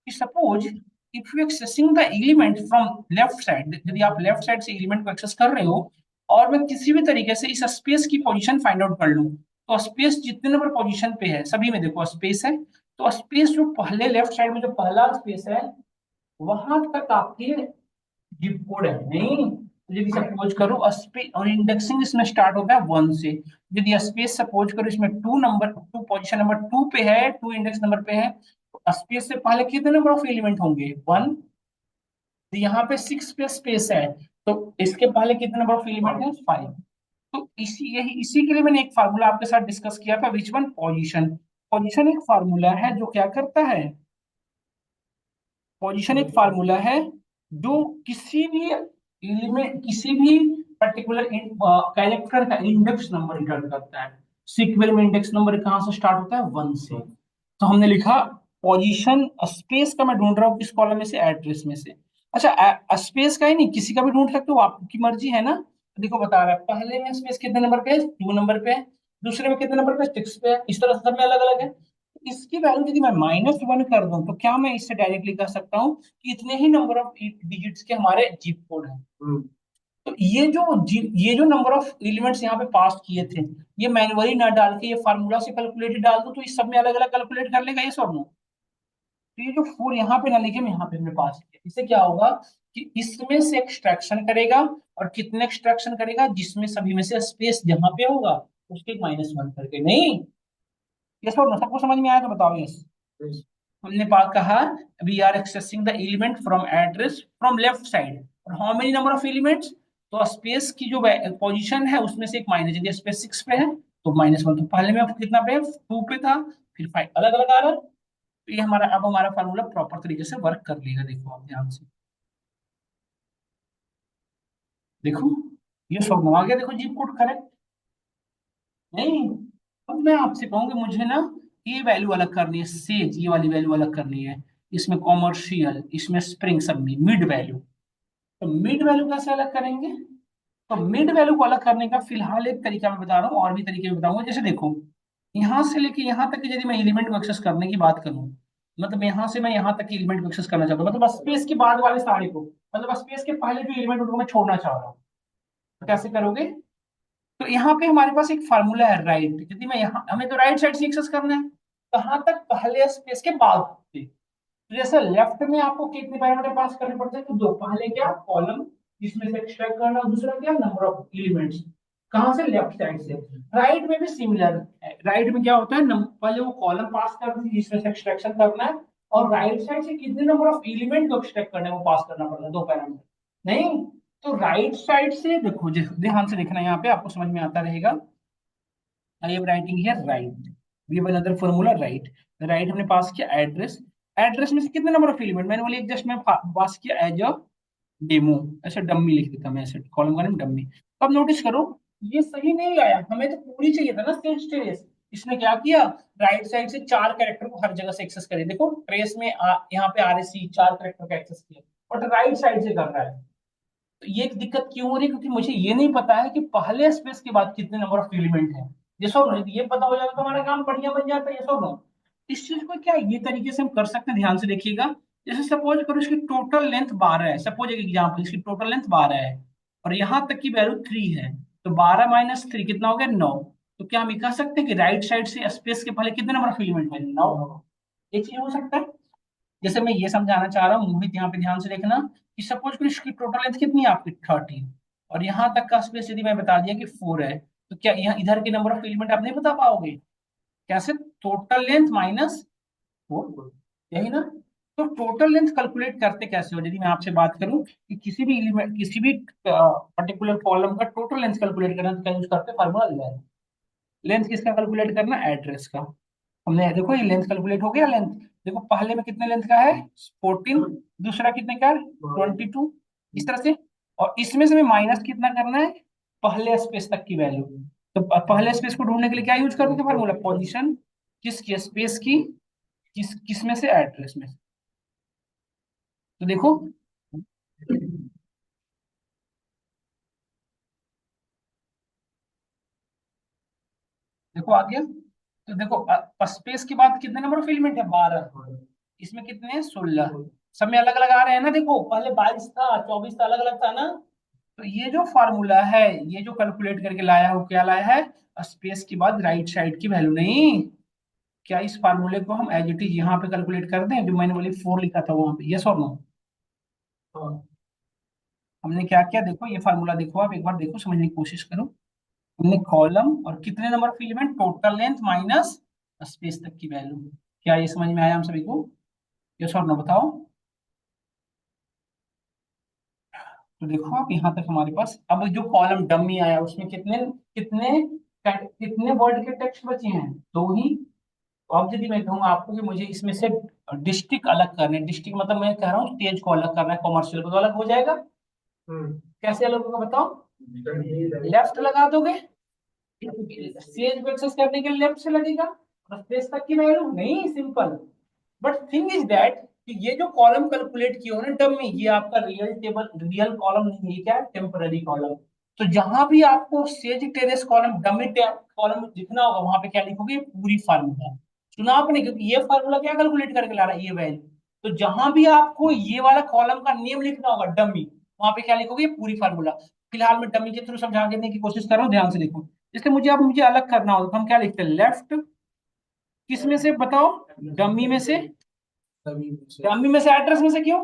कि suppose if you accessing the element from left side, यदि आप लेफ्ट साइड से एलिमेंट को एक्सेस कर रहे हो और मैं किसी भी तरीके से इस स्पेस की पोजीशन फाइंड आउट कर लूं, तो स्पेस जितने नंबर पोजीशन पे है सभी में देखो स्पेस है, तो स्पेस जो पहले लेफ्ट साइड में जो पहला स्पेस है वहां तक आपके जिप कोड है नहीं। तो यदि सपोज करो स्पेस और इंडेक्सिंग इसमें स्टार्ट होता है 1 से, यदि स्पेस सपोज करो इसमें 2 पोजीशन नंबर 2 पे है, 2 इंडेक्स नंबर पे है, तो स्पेस से पहले कितने नंबर ऑफ एलिमेंट होंगे 1। तो यहाँ पे 6 पे स्पेस है, तो इसके पहले कितने नंबर ऑफ एलिमेंट है 5। तो इसी के लिए मैंने एक फार्मूला आपके साथ डिस्कस किया था, विच वन पोजीशन। पोजीशन एक फार्मूला है जो क्या करता है, पोजीशन एक फार्मूला है जो किसी भी एलिमेंट, किसी भी पर्टिकुलर कैरेक्टर का इंडेक्स नंबर रिटर्न करता है। सीक्वल में इंडेक्स नंबर कहाँ से स्टार्ट होता है 1 से। तो हमने लिखा पोजीशन स्पेस का मैं ढूंढ रहा हूँ किस कॉलम में से, एड्रेस में से। अच्छा स्पेस का ही नहीं किसी का भी ढूंढ सकते हो, आपकी मर्जी है ना। देखो बता रहा है पहले में स्पेस कितने नंबर पे है 2 नंबर पे है, दूसरे में कितने नंबर पे 6 पे है, इस तरह से सब में अलग अलग है। इसकी वैल्यू यदि मैं -1 कर दूं तो क्या मैं इससे डायरेक्टली कह सकता हूँ कि इतने ही नंबर ऑफ डिजिट्स के हमारे जीप कोड हैं। तो ये जो नंबर ऑफ एलिमेंट्स यहाँ पे पास किए थे, ये मैन्युअली ना डाल के ये फार्मूला से कैलकुलेट डाल दूं तो इस सब में अलग अलग कैलकुलेट कर लेगा ये सब नो। तो ये जो 4 यहाँ पे ना लिखे मैं यहाँ पे हमने पास किया, इससे क्या होगा कि इसमें से एक्सट्रैक्शन करेगा, और कितने एक्सट्रैक्शन करेगा जिसमें सभी में से स्पेस जहां पे होगा उसके -1 करके। नहीं ये सब ना सबको समझ में आया तो बताओ यस। हमने पास कहा we are accessing the element from address from left side, और how many number of elements, तो स्पेस की जो पोजीशन है उसमें से एक माइनस, यदि स्पेस 6 पे है तो -1, तो पहले में कितना पे 2 पे था, फिर 5 अलग अलग आ रहा है। तो ये हमारा अब हमारा फार्मूला प्रॉपर तरीके से वर्क कर लेगा, देखो आप ध्यान से देखो, ये सब आ गया देखो जीप कोड करेक्ट। नहीं अब मैं आपसे कहूंगी मुझे ना ये वैल्यू अलग करनी है, सेज ये वाली वैल्यू अलग करनी है, इसमें कॉमर्शियल इसमें स्प्रिंग सब में मिड वैल्यू। तो मिड वैल्यू कैसे अलग करेंगे, तो मिड वैल्यू को अलग करने का फिलहाल एक तरीका मैं बता रहा हूँ, और भी तरीके भी बताऊंगा। जैसे देखो यहाँ से लेके यहाँ तक की यदि मैं एलिमेंट को एक्सेस करने की बात करूँ, मतलब यहाँ से मैं यहाँ तक की एलिमेंट को एक्सेस करना चाहता हूँ, मतलब स्पेस के बाद वाले सारे को, मतलब स्पेस के पहले जो एलिमेंट उनको मैं छोड़ना चाह रहा हूँ, तो कैसे करोगे। तो यहाँ पे हमारे पास एक फार्मूला है राइट, यदि मैं यहाँ हमें तो राइट साइड से एक्सेस करना है, कहाँ तक पहले स्पेस के बाद से। तो जैसे लेफ्ट में आपको कितने पैरामीटर पास करने पड़ते हैं, तो दो, पहले क्या कॉलम जिसमें से एक्सट्रैक्ट करना, दूसरा क्या नंबर ऑफ एलिमेंट्स, कहाँ से लेफ्ट साइड से। राइट में भी सिमिलर है, राइट में क्या होता है पहले वो कॉलम पास करती है जिसमें से एक्सट्रैक्शन करना है, और राइट साइड से कितने नंबर ऑफ एलिमेंट को एक्सट्रैक्ट करना है वो पास करना पड़ता है, दो पैरामीटर। नहीं तो राइट साइड से देखो ध्यान से देखना यहाँ पे आपको समझ में आता रहेगा। I am writing here right, we have another formula right. Right हमने पास किया एड्रेस, एड्रेस में से कितने नंबर ऑफ एलिमेंट मैंने बोली जस्ट मैं पास किया एज अ डेमो, ऐसे डम्मी लिख देता मैं, ऐसे कॉलम का नाम डम्मी। अब नोटिस करो ये सही नहीं आया, हमें तो पूरी चाहिए था ना सेल्स ट्रेस। इसने क्या किया राइट साइड से 4 कैरेक्टर को हर जगह से एक्सेस करे, देखो ट्रेस में यहाँ पे RSC 4 कैरेक्टर का एक्सेस किया, बट राइट साइड से कर रहा है। तो ये एक दिक्कत क्यों हो रही है, क्योंकि मुझे ये नहीं पता है कि पहले स्पेस के बाद कितने नंबर ऑफ एलिमेंट है। ये सब ये पता हो जाएगा तो हमारा काम बढ़िया बन जाता है, ये सब ना। इस चीज को क्या ये तरीके से हम कर सकते हैं, ध्यान से देखिएगा। जैसे सपोज करो इसकी टोटल लेंथ 12 है, सपोज एक एग्जांपल इसकी टोटल लेंथ 12 है और यहाँ तक की वैल्यू 3 है, तो 12 - 3 कितना हो गया 9। तो क्या हम ये कह सकते हैं कि राइट साइड से स्पेस के पहले कितने नंबर ऑफ एलिमेंट है 9। एक चीज हो सकता है। जैसे मैं ये समझाना चाह रहा हूँ मोहित, यहाँ पे ध्यान से देखना कि सपोज करो इसकी टोटल लेंथ कितनी है आपकी 13, और यहाँ तक का स्पेस यदि मैं बता दिया कि 4 है, तो क्या यहाँ इधर के नंबर ऑफ एलिमेंट आप नहीं बता पाओगे, कैसे टोटल लेंथ -4, यही ना। तो टोटल लेंथ कैलकुलेट करते कैसे हो, यदि मैं आपसे बात करूं कि किसी भी एलिमेंट किसी भी पर्टिकुलर कॉलम का टोटल लेंथ कैलकुलेट करना तो क्या यूज करते हैं फार्मूला लेंथ। लेंथ किसका कैलकुलेट करना एड्रेस का। हमने देखो ये लेंथ कैलकुलेट हो गया, लेंथ देखो पहले में कितने लेंथ का है 14, दूसरा कितने का है 22, इस तरह से। और इसमें से हमें माइनस कितना करना है पहले स्पेस तक की वैल्यू। तो पहले स्पेस को ढूंढने के लिए क्या यूज करते थे फार्मूला, पोजीशन किसकी स्पेस की, किस में से एड्रेस में। तो देखो देखो आ गया। तो देखो स्पेस के बाद कितने नंबर ऑफ एलिमेंट है 12, इसमें कितने 16, सब में अलग अलग आ रहे हैं ना। देखो पहले 22 था, 24 था, अलग अलग था ना। तो ये जो फार्मूला है, ये जो कैलकुलेट करके लाया हो, क्या लाया है? स्पेस के बाद राइट साइड की वैल्यू नहीं। क्या इस फार्मूले को हम एज इट इज यहाँ पे कैलकुलेट कर दें, जो मैंने बोली 4 लिखा था वहां पे? यस और नो? हमने क्या किया, देखो ये फार्मूला देखो, आप एक बार देखो, समझने की कोशिश करो। हमने कॉलम और कितने नंबर फील्ड में, टोटल लेंथ माइनस स्पेस तक की वैल्यू। क्या ये समझ में आया हम सभी को? यस और नो बताओ। तो देखो आप यहाँ तक हमारे पास, अब जो कॉलम डमी आया उसमें कितने कितने कितने वर्ड के टेक्स्ट बचे हैं? दो ही। तो अब यदि मैं कहूँ आपको कि मुझे इसमें से डिस्ट्रिक्ट अलग करने, डिस्ट्रिक्ट मतलब मैं कह रहा हूँ स्टेज को अलग करना है, कॉमर्शियल को, तो अलग हो जाएगा। कैसे अलग होगा बताओ? लेफ्ट लगा दोगे, सेज को एक्सेस करने के लिए लेफ्ट से लगेगा, और स्पेस तक की वैल्यू नहीं, simple. But thing is that कि ये जो कॉलम कैलकुलेट किया हो ना डमी, ये आपका रियल टेबल, रियल कॉलम नहीं है, क्या है? Temporary column. तो जहां भी आपको says terrace column, dummy column दिखना होगा, वहां पे क्या लिखोगे? पूरी फार्मूला। सुना आपने? क्योंकि ये फार्मूला क्या कैलकुलेट करके ला रहा है? ये वैल्यू। तो जहां भी आपको ये वाला कॉलम का नेम लिखना होगा डमी, वहां पे क्या लिखोगे? पूरी फार्मूला। फिलहाल मैं डमी के थ्रू समझा देने की कोशिश कर रहा हूँ, ध्यान से देखो। इसलिए मुझे अलग करना होगा, तो हम क्या लिखते हैं? लेफ्ट किस में से बताओ? डमी में से। डमी में से एड्रेस में से क्यों?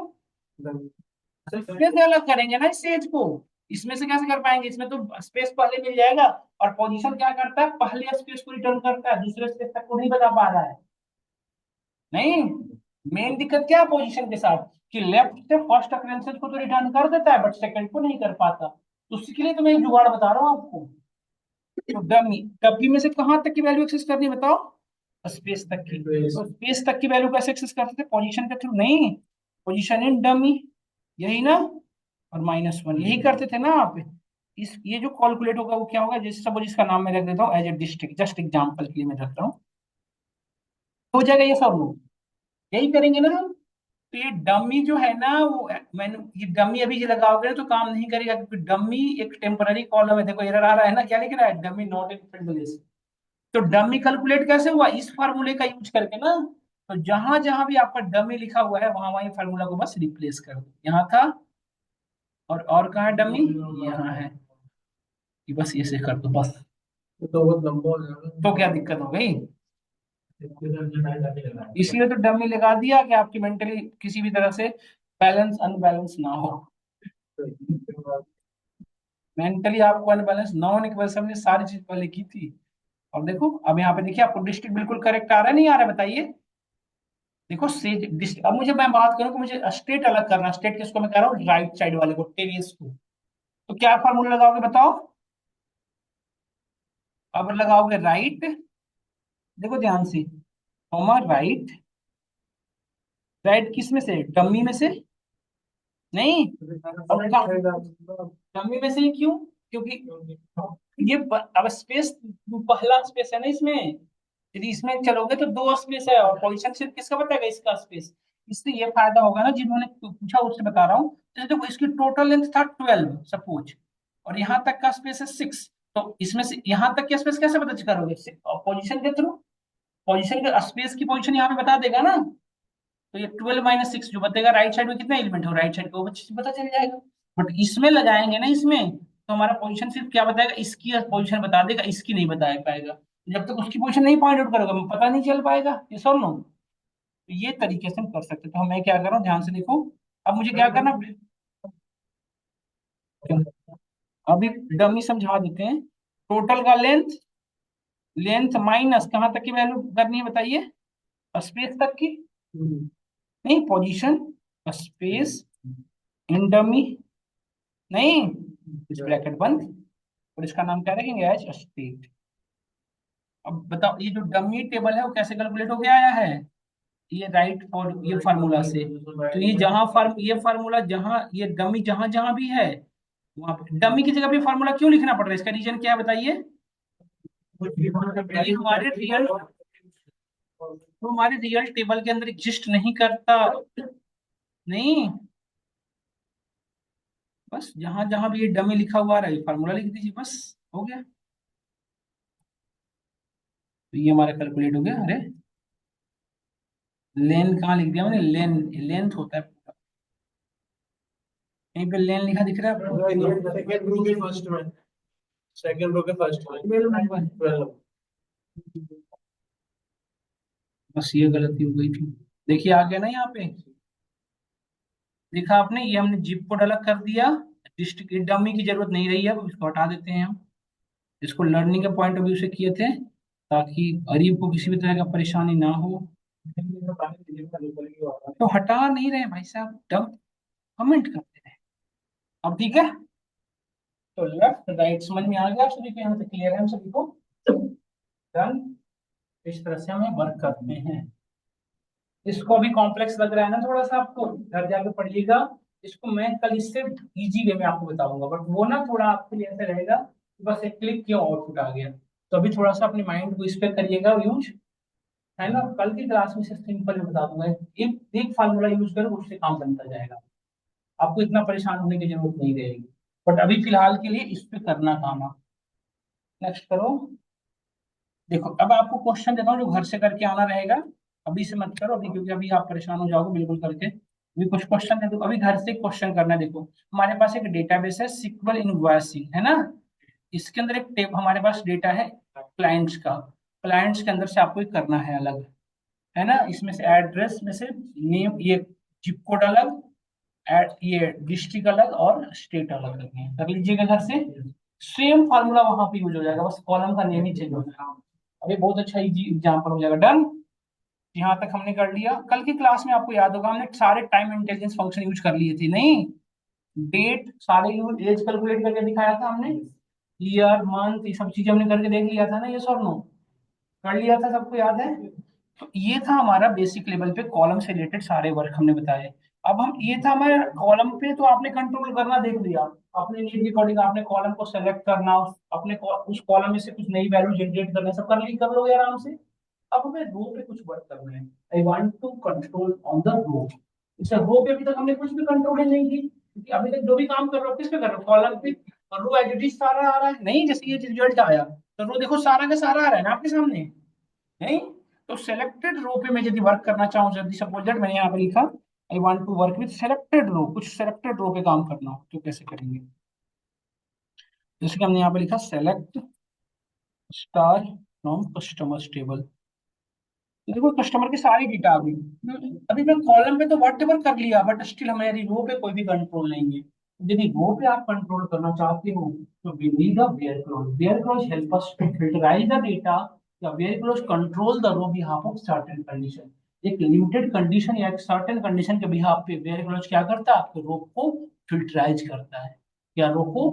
तो इसमें से अलग करेंगे ना इस सेज को। इसमें से कैसे कर पाएंगे? इसमें तो स्पेस पहले मिल जाएगा, और पोजीशन क्या करता है? पहले स्पेस को रिटर्न करता है, दूसरे स्पेस तक को नहीं बता पा रहा है। नहीं, मेन दिक्कत क्या है पोजीशन के साथ? कि लेफ्ट से फर्स्ट अकरेंसेस को तो रिटर्न कर देता है, बट सेकंड को नहीं कर पाता। तो उसके लिए तो मैं एक जुगाड़ बता रहा हूँ आपको। तो डमी डब्ल्यू में से कहाँ तक की वैल्यू एक्सेस करनी है बताओ? स्पेस तक की। तो स्पेस तक की वैल्यू कैसे एक्सेस करते थे? पोजीशन के थ्रू नहीं, पोजीशन इन डमी, यही ना, और -1 यही करते थे ना आप। इस ये जो कैलकुलेट होगा वो क्या होगा? जैसे सपोज इसका नाम मैं रख देता हूँ as a district, just example के लिए मैं रखता हूँ। हो जाएगा ये सब लोग, यही करेंगे ना हम। तो ये डमी जो है ना, वो मैंने ये डमी अभी जो लगाओगे ना तो काम नहीं करेगा, क्योंकि डमी एक टेम्पररी कॉलम है। देखो एरर आ रहा है ना, क्या लिख रहा है? Dummy not in field list. तो डमी कैलकुलेट कैसे हुआ? इस फार्मूले का यूज करके ना। तो जहां जहां भी आपका डमी लिखा हुआ है, वहां वहां फार्मूला को बस रिप्लेस कर दो। यहाँ था, और कहाँ है डमी? यहाँ है, कि बस ये से कर दो बस। तो बहुत लंबा हो जाएगा, तो क्या दिक्कत हो गई? इसलिए तो डमी लगा दिया कि आपकी मेंटली किसी भी तरह से बैलेंस अनबैलेंस ना हो। मेंटली आपको अनबैलेंस ना होने की वजह से हमने सारी चीज पहले की थी। और देखो अब यहाँ पे देखिए, आपको डिस्ट्रिक्ट बिल्कुल करेक्ट आ रहा है नहीं आ रहा है बताइए? देखो से डिस्ट्रिक्ट, अब मुझे मैं बात करूं कि मुझे स्टेट अलग करना, स्टेट किसको मैं कह रहा हूँ? राइट साइड वाले को, टेरियस को। तो क्या फॉर्मूला लगाओगे बताओ? अब लगाओगे राइट, देखो ध्यान से, कॉमा राइट। राइट किस में से? डमी में से नहीं, डमी में से ही क्यों? क्योंकि अब स्पेस पहला स्पेस है ना इसमें। यदि इसमें चलोगे तो दो स्पेस है, और पोजीशन सिर्फ किसका बताएगा? इसका स्पेस। इससे ये फायदा होगा ना, जिन्होंने पूछा उससे बता रहा हूँ। जैसे देखो इसकी टोटल लेंथ था 12 सपोज, और यहाँ तक का स्पेस है 6। तो इसमें से यहाँ तक का स्पेस कैसे पता करोगे? पोजीशन के थ्रू। पोजीशन के स्पेस की पोजीशन यहाँ पे बता देगा ना। तो ये 12 - 6 जो बताएगा राइट साइड में कितना एलिमेंट हो, राइट साइड को वो चीज पता चल जाएगा। बट इसमें लगाएंगे ना, इसमें तो हमारा पोजीशन सिर्फ क्या बताएगा? इसकी पोजीशन बता देगा, इसकी नहीं बता पाएगा। जब तक उसकी पोजीशन नहीं पॉइंट आउट करोगे, पता नहीं चल पाएगा। ये सब नो, तो ये तरीके से हम कर सकते हैं। तो मैं क्या कर रहा हूँ, ध्यान से देखो। अब मुझे क्या करना, अभी डमी समझा देते हैं। टोटल का लेंथ, लेंथ माइनस कहाँ तक की वैल्यू करनी है बताइए? स्पेस तक की नहीं, पोजीशन स्पेस इन डमी नहीं, इस ब्रैकेट बंद, और इसका नाम क्या रखेंगे? H state. अब बताओ ये जो डमी टेबल है वो कैसे कैलकुलेट हो गया आया है? ये राइट फॉर ये फार्मूला से। तो ये जहां ये फार्मूला जहां ये डमी जहां जहां भी है, वहां पे डमी की जगह पे फार्मूला क्यों लिखना पड़ रहा है? इसका रीजन क्या है बताइए? ये हमारे रियल, तो हमारे रियल टेबल के अंदर एग्जिस्ट नहीं करता। नहीं, बस जहां जहां भी ये डमी लिखा हुआ है फार्मूला लिख दीजिए, बस हो गया। तो ये हमारा कैलकुलेट हो गया। अरे लेन कहाँ लिख दिया मैंने, लेन लेंथ होता है, यहीं पे लेन लिखा दिख रहा है आपको? सेकंड रो के फर्स्ट में, सेकंड रो के फर्स्ट में 12। बस ये गलती हो गई थी। देखिए आ गया ना यहाँ पे, देखा आपने, ये हमने जिप कोड अलग कर दिया, डिस्ट्रिक्ट डमी की जरूरत नहीं रही है, अब इसको हटा देते हैं हम। इसको लर्निंग के पॉइंट ऑफ व्यू से किए थे, ताकि गरीब को किसी भी तरह का परेशानी ना हो। तो हटा नहीं रहे भाई साहब, डब कमेंट करते रहे। अब ठीक है, तो लेफ्ट राइट समझ में आ गया आप सभी को, यहाँ से क्लियर है हम सभी को? डन। इस तरह से हमें वर्क करते हैं। इसको अभी कॉम्प्लेक्स लग रहा है ना थोड़ा सा आपको, घर जाके पढ़िएगा। इसको मैं कल इससे इजी वे में आपको बताऊंगा, बट वो ना थोड़ा आपके लिए ऐसा रहेगा कि बस एक क्लिक किया आउटपुट आ गया। तो अभी थोड़ा सा अपने माइंड को इस पे करिएगा यूज, है ना? कल की क्लास में से सिंपल में बता दूंगा, एक फार्मूला यूज करो उससे काम बनता जाएगा, आपको इतना परेशान होने की जरूरत नहीं रहेगी। बट अभी फिलहाल के लिए इस पे करना काम आप। नेक्स्ट करो। देखो अब आपको क्वेश्चन देता हूँ जो घर से करके आना रहेगा, अभी से मत करो अभी, क्योंकि अभी आप परेशान हो जाओगे बिल्कुल करके। अभी कुछ क्वेश्चन दे दो, अभी घर से क्वेश्चन करना है। देखो हमारे पास एक डेटाबेस है सिक्वल इनवॉइसिंग, है ना? इसके अंदर एक टेप हमारे पास डेटा है क्लाइंट्स का, क्लाइंट्स के अंदर से आपको एक करना है अलग, है ना? इसमें से एड्रेस में से नेम, ये जिप कोड अलग, ये डिस्ट्रिक्ट अलग और स्टेट अलग करनी है, कर लीजिएगा घर से। सेम फार्मूला वहां पे यूज हो जाएगा, बस कॉलम का नेम ही चेंज हो जाएगा। अभी बहुत अच्छा इजी एग्जाम्पल हो जाएगा। डन। यहाँ तक हमने कर लिया। कल की क्लास में आपको याद होगा हमने सारे टाइम इंटेलिजेंस फंक्शन यूज कर लिए थे, नहीं? डेट सारे यूज, एज कैलकुलेट करके दिखाया था हमने, ईयर मंथ ये सब चीजें हमने करके देख लिया था ना, ये सब नो कर लिया था, सबको याद है? तो ये था हमारा बेसिक लेवल पे कॉलम से रिलेटेड सारे वर्क हमने बताए। अब हम, ये था हमारे कॉलम पे, तो आपने कंट्रोल करना देख लिया, अपने नीड के अकॉर्डिंग आपने कॉलम को सेलेक्ट करना, अपने उस कॉलम में से कुछ नई वैल्यू जनरेट करना, सब कर लोगे आराम से। अब हमें रो पे कुछ वर्क करना है। I want to control on the row. इसे रो पे अभी तक हमने कुछ भी कंट्रोल नहीं की, क्योंकि अभी तक जो भी काम कर रहे हो किस पे कर रहे हो, कॉलम पे। और रो एज इट इज सारा आ रहा है, नहीं? जैसे ये रिजल्ट आया, तो रो देखो सारा का सारा आ रहा है ना आपके सामने, नहीं? तो सेलेक्टेड रो पे मैं यदि वर्क करना चाहूँ, यदि सपोज दैट मैंने यहाँ पे लिखा I want to work with selected row, कुछ सेलेक्टेड रो पे काम करना हो तो कैसे करेंगे? जैसे कि हमने यहाँ पे लिखा select star from customers table, तो देखो कस्टमर की सारी डेटा आ गई। अभी मैं कॉलम पे तो वट एवर कर लिया, बट स्टिल हमारी रो पे कोई भी कंट्रोल नहीं है। यदि रो पे आप कंट्रोल करना चाहते हो तो we need a where clause. Where clause help us to filterize the data, या where clause control the row behalf of certain condition. एक लिमिटेड कंडीशन या एक सर्टेन कंडीशन के बिहाफ पे वेयर क्लॉज क्या करता है, आपके रो को फिल्टराइज करता है, या रो को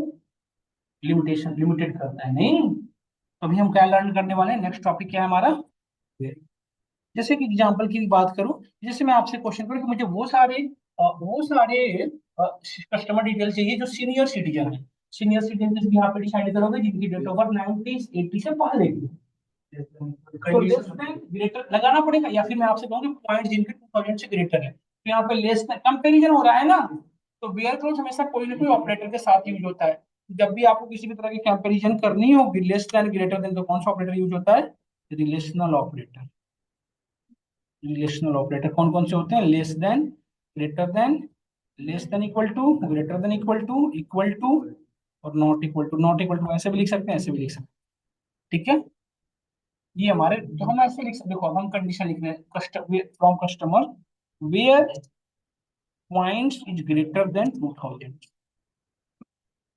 लिमिटेशन लिमिटेड करता है, नहीं? तो अभी हम क्या लर्न करने वाले हैं, नेक्स्ट टॉपिक क्या है हमारा? जैसे कि एग्जांपल की बात करूं, जैसे मैं आपसे क्वेश्चन करूं कि मुझे वो सारे कस्टमर डिटेल चाहिए जो सीनियर सिटीजन है। सीनियर सिटीजन यहाँ पे डिसाइड करोगे जिनकी डेट ऑफ बर्थ 90 80 से पहले की, तो लेस देन ग्रेटर लगाना पड़ेगा, या फिर मैं आपसे कहूँ कि पॉइंट जिनके 2000 से ग्रेटर है, तो यहाँ पे लेस देन कंपेरिजन हो रहा है ना, तो वेयर क्लोज हमेशा कोई ना कोई ऑपरेटर के साथ यूज होता है। जब भी आपको किसी भी तरह की कंपेरिजन करनी होगी लेस देन ग्रेटर देन, तो कौन सा ऑपरेटर यूज होता है? Relational operator. रिलेशनल ऑपरेटर कौन कौन से होते हैं? Less than, greater than, less than equal to, greater than equal to और not equal to. Not equal to ऐसे भी लिख सकते हैं, ऐसे भी लिख सकते हैं, ठीक है? ये हमारे, तो हम ऐसे लिख सकते, देखो अब हम कंडीशन लिख रहे हैं, from customer where points is greater than 2000।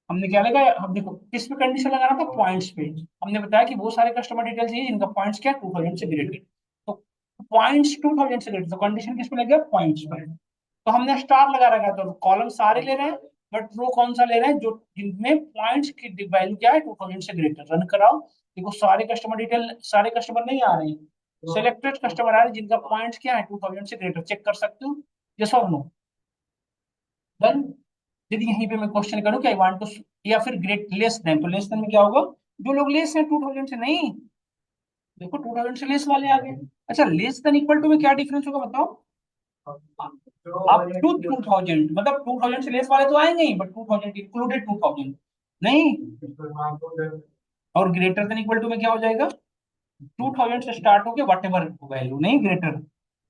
हमने क्या लगा, हम देखो किस पे कंडीशन लगाना था, पॉइंट्स पे। हमने बताया कि वो सारे कस्टमर डिटेल्स चाहिए जिनका पॉइंट्स क्या 2000 से ग्रेटर, तो पॉइंट्स 2000 से ग्रेटर, तो कंडीशन किस पे लग गया, पॉइंट्स पर। तो हमने स्टार लगा रखा है, तो कॉलम सारे ले रहे हैं, बट रो कौन सा ले रहे हैं, जो जिनमें पॉइंट्स की वैल्यू क्या है 2000 से ग्रेटर। रन कराओ, देखो सारे कस्टमर डिटेल, सारे कस्टमर नहीं आ रहे हैं, सिलेक्टेड कस्टमर आ रहे हैं जिनका पॉइंट्स क्या है 2000 से ग्रेटर, चेक कर सकते हो, यस और नो? डन। यदि यहीं पे मैं क्वेश्चन करूं कि आई वांट टू, या फिर ग्रेट लेस देन, तो लेस देन में क्या होगा, जो लोग लेस हैं 2000 से, नहीं? देखो 2000 से लेस वाले आ गए। अच्छा लेस देन इक्वल टू में क्या डिफरेंस होगा बताओ? अप टू 2000, मतलब 2000 से लेस वाले तो आएंगे ही, बट 2000 इंक्लूडेड 2000, नहीं? और ग्रेटर देन इक्वल टू में क्या हो जाएगा, 2000 से स्टार्ट होके वट एवर वैल्यू, नहीं? ग्रेटर,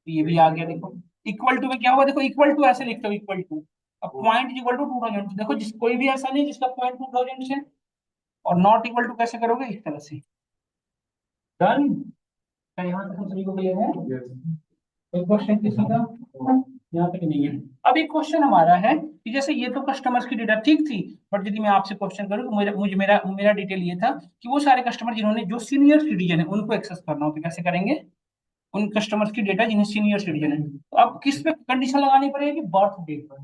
तो ये भी आ गया देखो। इक्वल टू में क्या हुआ देखो, इक्वल टू ऐसे लिखते हो, इक्वल टू। अब पॉइंट इज इक्वल टू 2000, देखो जिस कोई भी ऐसा नहीं जिसका पॉइंट 2000 से। और नॉट इक्वल टू कैसे करोगे, इस तरह से। डन। क्या यहाँ तक हम सभी को क्लियर है? कोई क्वेश्चन किसी का? यहाँ तक नहीं है। अब एक क्वेश्चन हमारा है कि जैसे ये तो कस्टमर्स की डेटा ठीक थी, बट यदि मैं आपसे क्वेश्चन करूँ तो मेरा मेरा डिटेल ये था कि वो सारे कस्टमर जिन्होंने जो सीनियर सिटीजन है उनको एक्सेस करना हो तो कैसे करेंगे? उन कस्टमर्स की डेटा जिन्हें सीनियर सिटीजन है, तो अब किस पे कंडीशन लगानी पड़ेगी? बर्थ डेट पर।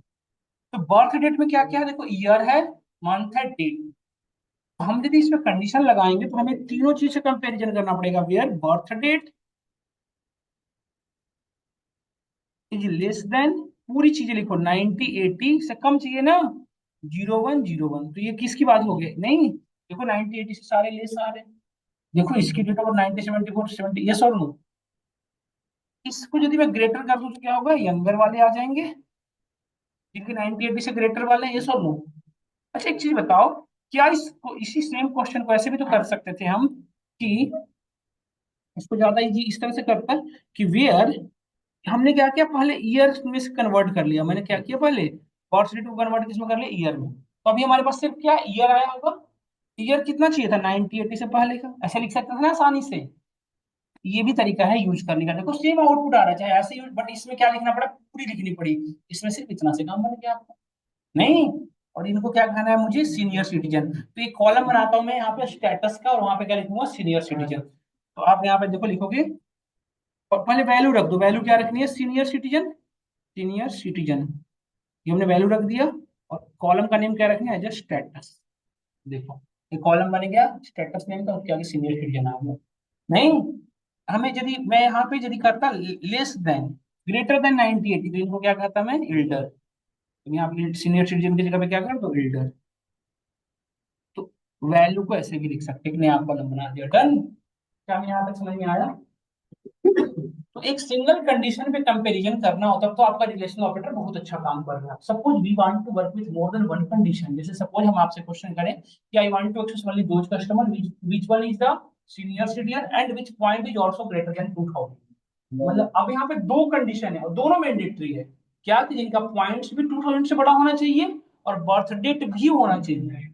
तो बर्थ डेट में क्या क्या है देखो, ईयर है, मंथ है, डेट। हम यदि इसमें कंडीशन लगाएंगे तो हमें तीनों चीज से कंपैरिजन करना पड़ेगा, where birth date is less than, पूरी चीजें लिखो, 90 80 से कम चाहिए ना, 01 01। तो ये किसकी बात हो गई? नहीं, देखो 90 80 से सारे लेस आ रहे हैं। देखो इसकी डेट ऑफ 90 74 70, यस और नो। इसको यदि मैं ग्रेटर कर दूं तो क्या होगा, यंगर वाले आ जाएंगे जिनके 90 80 से ग्रेटर वाले हैं, यस और नो। अच्छा एक चीज बताओ, क्या इसको इसी सेम क्वेश्चन को ऐसे भी तो कर सकते थे हम कि इसको ज्यादा इजी इस तरह से करता कि वेयर, हमने क्या किया पहले ईयर में से कन्वर्ट कर लिया, मैंने क्या किया पहले बर्थ डेट को कन्वर्ट किसमें कर लिया, ईयर में। तो अभी हमारे पास सिर्फ क्या ईयर आया होगा। ईयर कितना चाहिए था, 90 80 से पहले का, ऐसे लिख सकते थे ना आसानी से। ये भी तरीका है यूज करने का, देखो सेम आउटपुट आ रहा है चाहे ऐसे यूज, बट इसमें क्या लिखना पड़ा, पूरी लिखनी पड़ी। इसमें सिर्फ इतना से काम बन गया आपका। नहीं, और इनको क्या कहना है मुझे, सीनियर सिटीजन। तो एक कॉलम बनाता हूं मैं यहाँ पे स्टेटस का, और वहां पे क्या लिखूंगा, सीनियर सिटीजन। तो आप यहाँ पे देखो लिखोगे, और पहले वैल्यू रख दो, वैल्यू क्या रखनी है, सीनियर सिटीजन। सीनियर सिटीजन, ये हमने वैल्यू रख दिया। और कॉलम का नेम क्या रखना है, एज स्टेटस। देखो ये कॉलम बन गया स्टेटस नेम का, उसके आगे सीनियर सिटीजन आ गया। नहीं, हमें यदि मैं यहाँ पे यदि करता लेस देन, ग्रेटर देन 90 80, तो इनको क्या कहता मैं, एल्डर। तो यहाँ पे सीनियर सिटीजन की जगह पे क्या कर दो, एल्डर। तो वैल्यू को ऐसे भी लिख सकते हैं कि नया कॉलम बना दिया, डन। क्या हमें यहाँ तक समझ में आया? तो एक सिंगल कंडीशन पे कंपैरिजन करना होता तो आपका रिलेशनल ऑपरेटर बहुत अच्छा काम कर रहा है। Suppose we want to work with more than one condition, जैसे सपोज हम आपसे क्वेश्चन करें कि I want to access only those customer which one is the senior citizen and which point is also greater than 2000। मतलब अब यहाँ पे दो कंडीशन है और दोनों मैंडेटरी है। क्या कि जिनका पॉइंट्स भी 2000 से बड़ा होना चाहिए और बर्थ डेट भी होना चाहिए।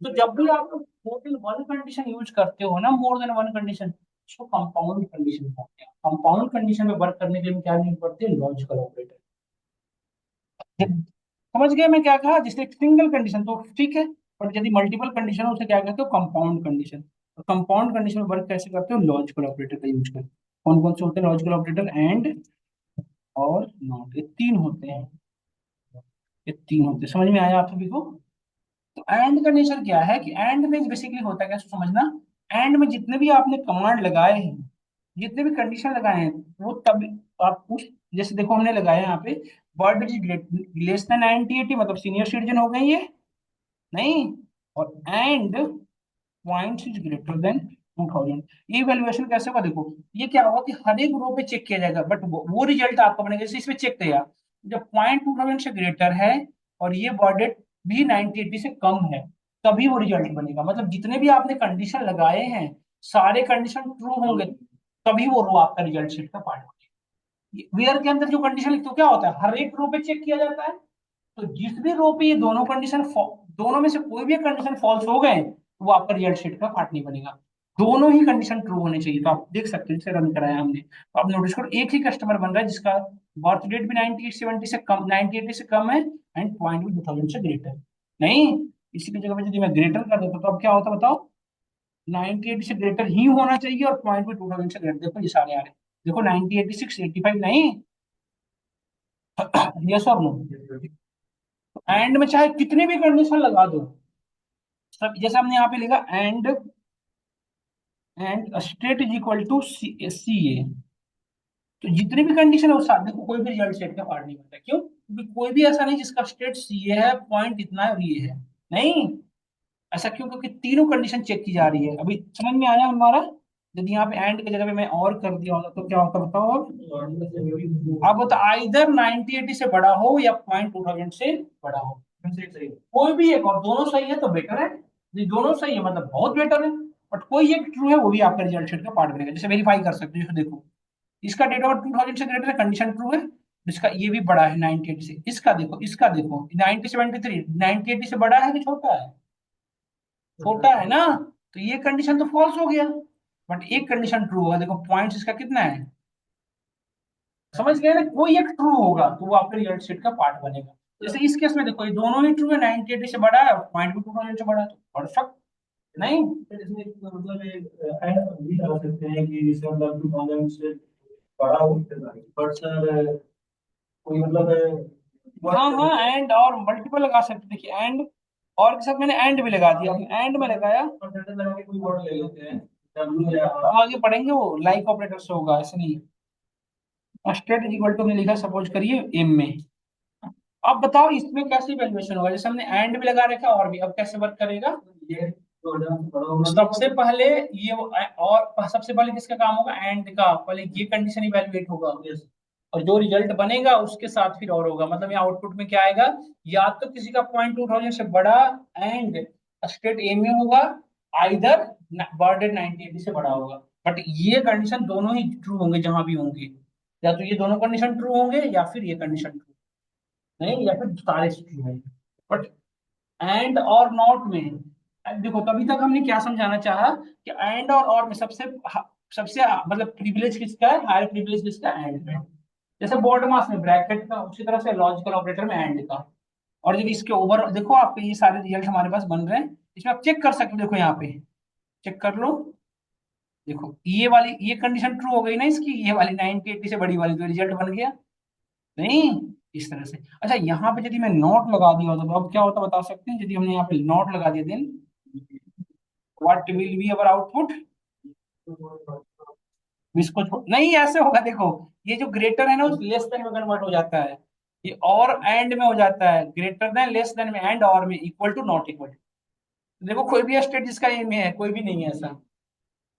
तो जब भी आप मोर देन वन कंडीशन यूज करते हो ना, मोर देन वन कंडीशन, इसको कंपाउंड कंडीशन कहते हैं। कंपाउंड कंडीशन में वर्क करने के लिए क्या नीड पड़ती है, लॉजिकल ऑपरेटर। समझ गए मैं क्या कहा, जिससे सिंगल कंडीशन तो ठीक है, बट यदि मल्टीपल कंडीशन हो उसे क्या कहते हो, कंपाउंड कंडीशन। तो कंपाउंड कंडीशन में वर्क कैसे करते हो, लॉजिकल ऑपरेटर का यूज करते। कौन कौन से होते हैं लॉजिकल ऑपरेटर, एंड और नॉट, ये तीन होते हैं। ये तीन होते हैं, समझ में आया आप सभी को? तो एंड का नेचर क्या है कि एंड में बेसिकली होता है क्या, इसको समझना। एंड में जितने भी आपने कमांड लगाए हैं, जितने भी कंडीशन लगाए हैं, वो तब आप उस, जैसे देखो हमने लगाया यहाँ पे बर्थ लेस देन 90 80, मतलब सीनियर सिटीजन हो गई ये। नहीं, और and points is greater than 2000। ये इवैल्यूएशन कैसे होगा देखो, ये क्या होगा कि हर एक रो पे चेक किया जाएगा, बट वो रिजल्ट आपका बनेगा जैसे इसमें चेक किया, जब पॉइंट 2000 से ग्रेटर है और ये बॉर्डेड भी 90 80 से कम है, तभी वो रिजल्ट बनेगा। मतलब जितने भी आपने कंडीशन लगाए हैं, सारे कंडीशन ट्रू होंगे, तभी वो रो आपका रिजल्ट शीट का पार्ट होगी। वेयर के अंदर जो कंडीशन लिखते हो क्या होता है, हर एक रो पे चेक किया जाता है। तो जिस भी रो पे ये दोनों कंडीशन, दोनों में से कोई भी कंडीशन फॉल्स हो गए तो वो आपका रिजल्ट शीट का पार्ट नहीं बनेगा। दोनों ही कंडीशन ट्रू होने चाहिए। तो आप देख सकते हो इसे रन कराया हमने, तो आप नोटिस करो एक ही कस्टमर बन रहा है जिसका बर्थ डेट भी 90 70 से कम, 90 80 से कम है, एंड पॉइंट भी 2000 से ग्रेटर। नहीं, इसी की जगह पे यदि मैं ग्रेटर कर देता तो अब क्या होता बताओ, 90 80 से ग्रेटर ही होना चाहिए और पॉइंट भी 2000 से ग्रेटर। देखो ये सारे आ रहे हैं, देखो 90 86 85 नहीं, यस और नो। एंड में चाहे कितनी भी कंडीशन लगा दो, सब जैसे हमने यहाँ पे लिखा and state is equal to C A. तो जितनी भी कंडीशन है वो साथ, देखो कोई भी रिजल्ट सेट का पार्ट नहीं बनता, क्यों? क्योंकि कोई भी ऐसा नहीं जिसका स्टेट सी ए है, पॉइंट इतना है और ये है। नहीं, ऐसा क्यों? क्योंकि तीनों कंडीशन चेक की जा रही है। अभी समझ में आया हमारा? यदि यहाँ पे एंड की जगह पे मैं और कर दिया होता तो क्या होता बताओ अब बता, आइदर 90 80 से बड़ा हो या पॉइंट 2000 से बड़ा हो, कोई भी एक, और दोनों सही है तो बेटर है। ये दोनों सही है मतलब बहुत बेटर है। बट कोई एक ट्रू है वो भी आपका रिजल्ट शीट का पार्ट बनेगा, जैसे वेरीफाई कर सकते हो, जैसे देखो इसका डेट ऑफ 2000 से ग्रेटर है, कंडीशन ट्रू है। इसका ये भी बड़ा है 98 से, इसका देखो 1973 1980 से बड़ा है कि छोटा है? छोटा है ना, तो ये कंडीशन तो फॉल्स हो गया। बट एक कंडीशन ट्रू होगा, देखो पॉइंट्स इसका कितना है, समझ गए ना, कोई एक ट्रू होगा तो वो आपके रिजल्ट शीट का पार्ट बनेगा। जैसे इस केस में देखो ये दोनों ही ट्रू है, 1980 से बड़ा है, पॉइंट भी 2000 से बड़ा है, तो परफेक्ट। नहीं, सर इसमें मतलब एक ऐड भी लगा सकते हैं कि जैसे मतलब 2000 से बड़ा हो, बट सर कोई मतलब हाँ हाँ, एंड और मल्टीपल लगा सकते, देखिए एंड और के साथ मैंने एंड भी लगा दिया, एंड में लगाया। परसेंटेज लगा के कोई वर्ड ले लेते हैं, डब्ल्यू या आगे पढ़ेंगे, वो लाइक ऑपरेटर से होगा, ऐसे नहीं। स्टेट इज इक्वल टू में लिखा, सपोज करिए एम में। अब बताओ इसमें कैसे वैल्यूएशन होगा, जैसे हमने एंड भी लगा रखा और भी, अब कैसे वर्क करेगा? ये 2000 से बड़ा होना सबसे पहले ये और सबसे पहले किसका काम होगा, एंड का, पहले ये कंडीशन इवैल्यूएट होगा, चाहिए। और जो रिजल्ट बनेगा उसके साथ फिर और होगा, मतलब ये आउटपुट में क्या आएगा, या तो किसी का पॉइंट 2000 से बड़ा एंड स्टेट ए में होगा, आइदर बर्थ 1980 से बड़ा होगा। बट ये कंडीशन दोनों ही ट्रू होंगे जहां भी होंगे, या तो ये दोनों कंडीशन ट्रू होंगे या फिर ये कंडीशन ट्रू नहीं, या फिर सारे ट्रू होंगे। बट एंड और नॉट में, अब देखो तभी तक हमने क्या समझाना चाहा कि एंड और में सबसे मतलब प्रिविलेज किसका है, हायर प्रिविलेज किसका है, एंड में। जैसे बोर्ड मास में ब्रैकेट का, उसी तरह से लॉजिकल ऑपरेटर में एंड का। और जब इसके ओवर देखो आपके ये सारे रिजल्ट हमारे पास बन रहे हैं, इसमें आप चेक कर सकते हो, देखो यहाँ पे चेक कर लो। देखो ये कंडीशन ट्रू हो गई ना इसकी, ये वाली 1980 से बड़ी वाली, तो रिजल्ट बन गया नहीं, इस तरह से। अच्छा यहाँ पे यदि मैं नोट लगा दिया होता तो अब क्या होता बता सकते हैं, यदि हमने यहाँ पे नोट लगा दिया, then what will be our output? इसको नहीं, ऐसे होगा देखो, ये जो ग्रेटर है ना उस लेस देन में कन्वर्ट हो जाता है, ये और एंड में हो जाता है, ग्रेटर देन लेस देन में, एंड और में, इक्वल टू नॉट इक्वल। देखो कोई भी स्टेट जिसका ये में है, कोई भी नहीं है ऐसा।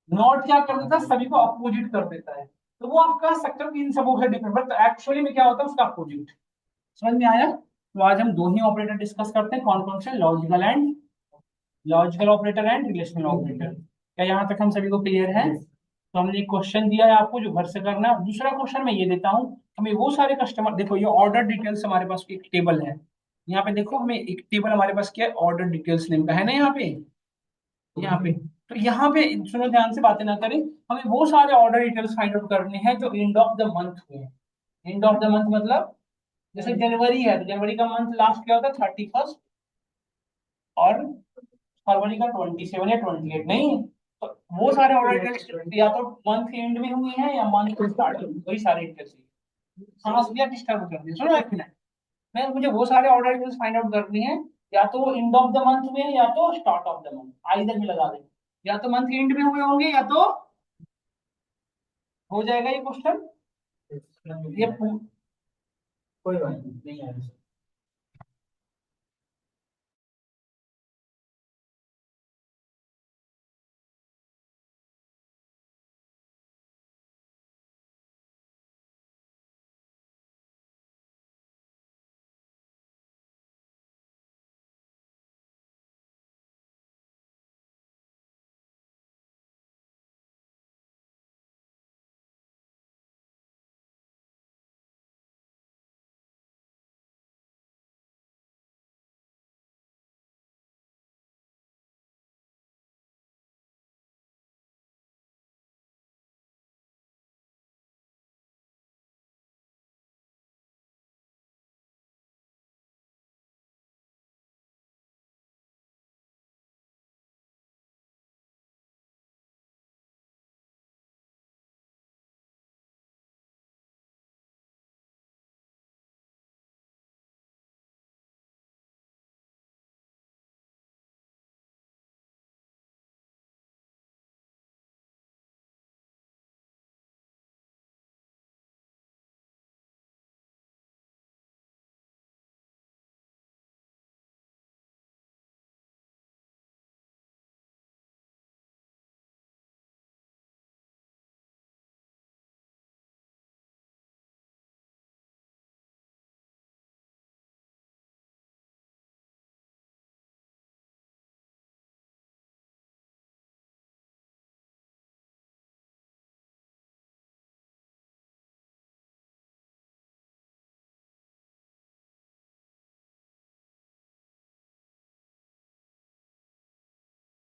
नॉट क्या कर देता है, सभी को अपोजिट कर देता है, तो वो आप कह सकते हो कि इन सबों से डिफरेंट, बट एक्चुअली में क्या होता है उसका अपोजिट। समझ में आया? तो आज हम दो ही ऑपरेटर डिस्कस करते हैं, कौन कौन से, logical operator and relational operator. क्या यहाँ तक हम सभी को क्लियर है? तो हमने एक क्वेश्चन दिया है आपको जो घर से करना है। दूसरा क्वेश्चन मैं ये देता हूँ, हमें वो सारे कस्टमर, देखो ये ऑर्डर डिटेल्स हमारे पास एक टेबल है, यहाँ पे देखो हमें एक टेबल हमारे पास क्या है, ऑर्डर डिटेल्स नेम का है ना, यहाँ पे तो यहाँ पे सुनो ध्यान से, बातें ना करें। हमें वो सारे ऑर्डर डिटेल्स फाइंड आउट करने हैं जो एंड ऑफ द मंथ हुए हैं। एंड ऑफ द मंथ मतलब जैसे जनवरी है तो जनवरी का मंथ लास्ट क्या होता है, 31, और फरवरी का 27 या 28, नहीं। तो वो सारे ऑर्डर डिटेल्स या तो मंथ एंड में हुई है या मंथ के स्टार्ट में, वही सारे डिटेल्स। सांस लिया, डिस्टर्ब कर दिया, सुनो एक मिनट। मैं मुझे वो सारे ऑर्डर डिटेल्स फाइंड आउट करनी है, या तो एंड ऑफ द मंथ में या तो start of the month, either में लगा दें, या तो मंथ एंड में हुए होंगे या तो हो जाएगा ये क्वेश्चन। ये कोई बात नहीं, नहीं आया।